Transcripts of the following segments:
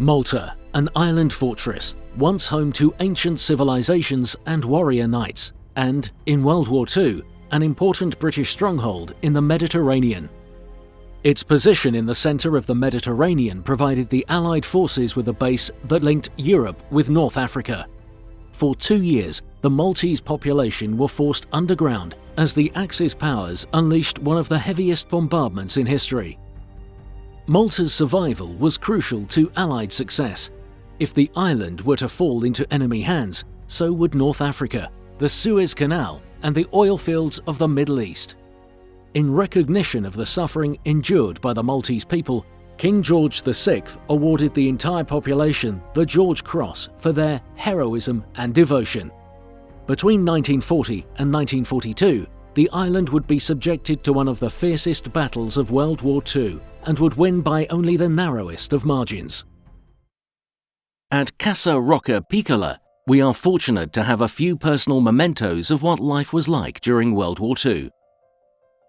Malta, an island fortress, once home to ancient civilizations and warrior knights, and, in World War II, an important British stronghold in the Mediterranean. Its position in the centre of the Mediterranean provided the Allied forces with a base that linked Europe with North Africa. For 2 years, the Maltese population were forced underground as the Axis powers unleashed one of the heaviest bombardments in history. Malta's survival was crucial to Allied success. If the island were to fall into enemy hands, so would North Africa, the Suez Canal, and the oil fields of the Middle East. In recognition of the suffering endured by the Maltese people, King George VI awarded the entire population the George Cross for their heroism and devotion. Between 1940 and 1942, the island would be subjected to one of the fiercest battles of World War II and would win by only the narrowest of margins. At Casa Rocca Piccola, we are fortunate to have a few personal mementos of what life was like during World War II.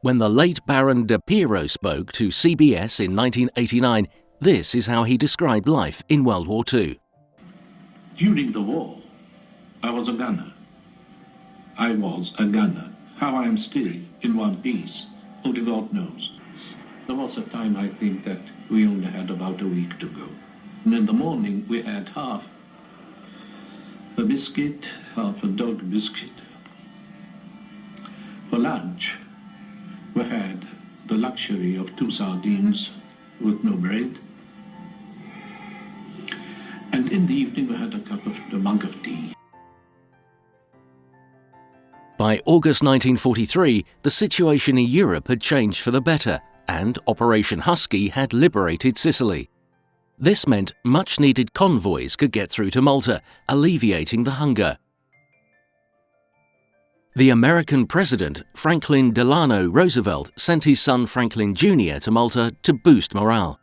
When the late Baron de Piero spoke to CBS in 1989, this is how he described life in World War II. During the war, I was a gunner. I was a gunner. How I am still in one piece, only God knows. There was a time, I think, that we only had about a week to go. And in the morning we had half a biscuit, half a dog biscuit. For lunch, we had the luxury of 2 sardines with no bread. And in the evening we had a mug of tea. By August 1943, the situation in Europe had changed for the better, and Operation Husky had liberated Sicily. This meant much-needed convoys could get through to Malta, alleviating the hunger. The American president, Franklin Delano Roosevelt, sent his son Franklin Jr. to Malta to boost morale.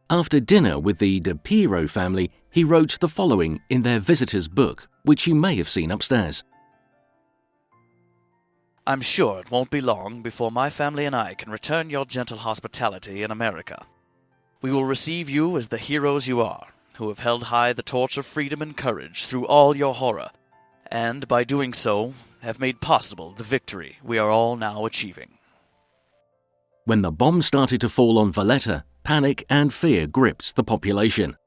After dinner with the de Piero family, he wrote the following in their visitor's book, which you may have seen upstairs. I'm sure it won't be long before my family and I can return your gentle hospitality in America. We will receive you as the heroes you are, who have held high the torch of freedom and courage through all your horror, and by doing so, have made possible the victory we are all now achieving. When the bombs started to fall on Valletta, panic and fear gripped the population.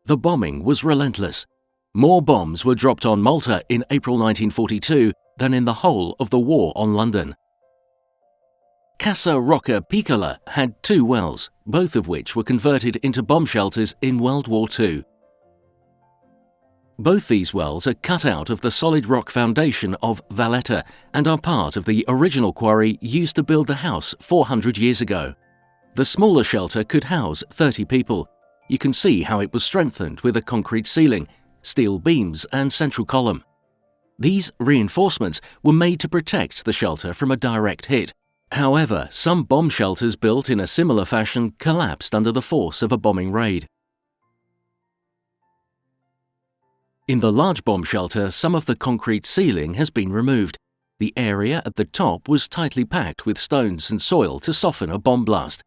The bombing was relentless. More bombs were dropped on Malta in April 1942 than in the whole of the war on London. Casa Rocca Piccola had 2 wells, both of which were converted into bomb shelters in World War II. Both these wells are cut out of the solid rock foundation of Valletta and are part of the original quarry used to build the house 400 years ago. The smaller shelter could house 30 people. You can see how it was strengthened with a concrete ceiling, steel beams and central column. These reinforcements were made to protect the shelter from a direct hit. However, some bomb shelters built in a similar fashion collapsed under the force of a bombing raid. In the large bomb shelter, some of the concrete ceiling has been removed. The area at the top was tightly packed with stones and soil to soften a bomb blast.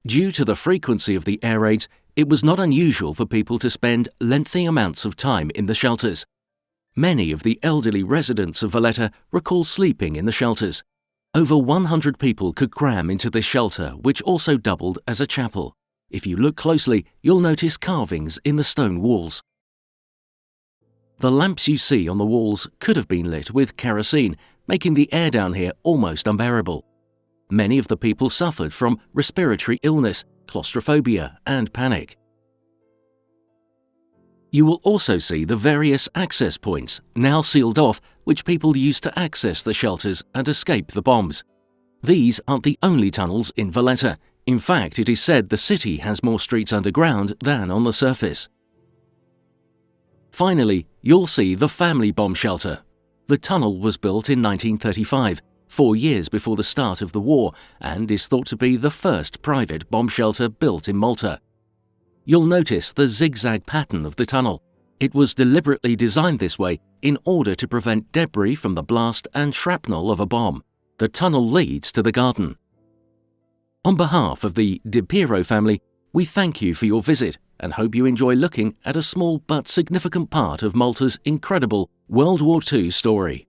Due to the frequency of the air raids, it was not unusual for people to spend lengthy amounts of time in the shelters. Many of the elderly residents of Valletta recall sleeping in the shelters. Over 100 people could cram into this shelter, which also doubled as a chapel. If you look closely, you'll notice carvings in the stone walls. The lamps you see on the walls could have been lit with kerosene, making the air down here almost unbearable. Many of the people suffered from respiratory illness, claustrophobia, and panic. You will also see the various access points, now sealed off, which people used to access the shelters and escape the bombs. These aren't the only tunnels in Valletta. In fact, it is said the city has more streets underground than on the surface. Finally, you'll see the family bomb shelter. The tunnel was built in 1935, 4 years before the start of the war, and is thought to be the first private bomb shelter built in Malta. You'll notice the zigzag pattern of the tunnel. It was deliberately designed this way in order to prevent debris from the blast and shrapnel of a bomb. The tunnel leads to the garden. On behalf of the de Piero family, we thank you for your visit and hope you enjoy looking at a small but significant part of Malta's incredible World War II story.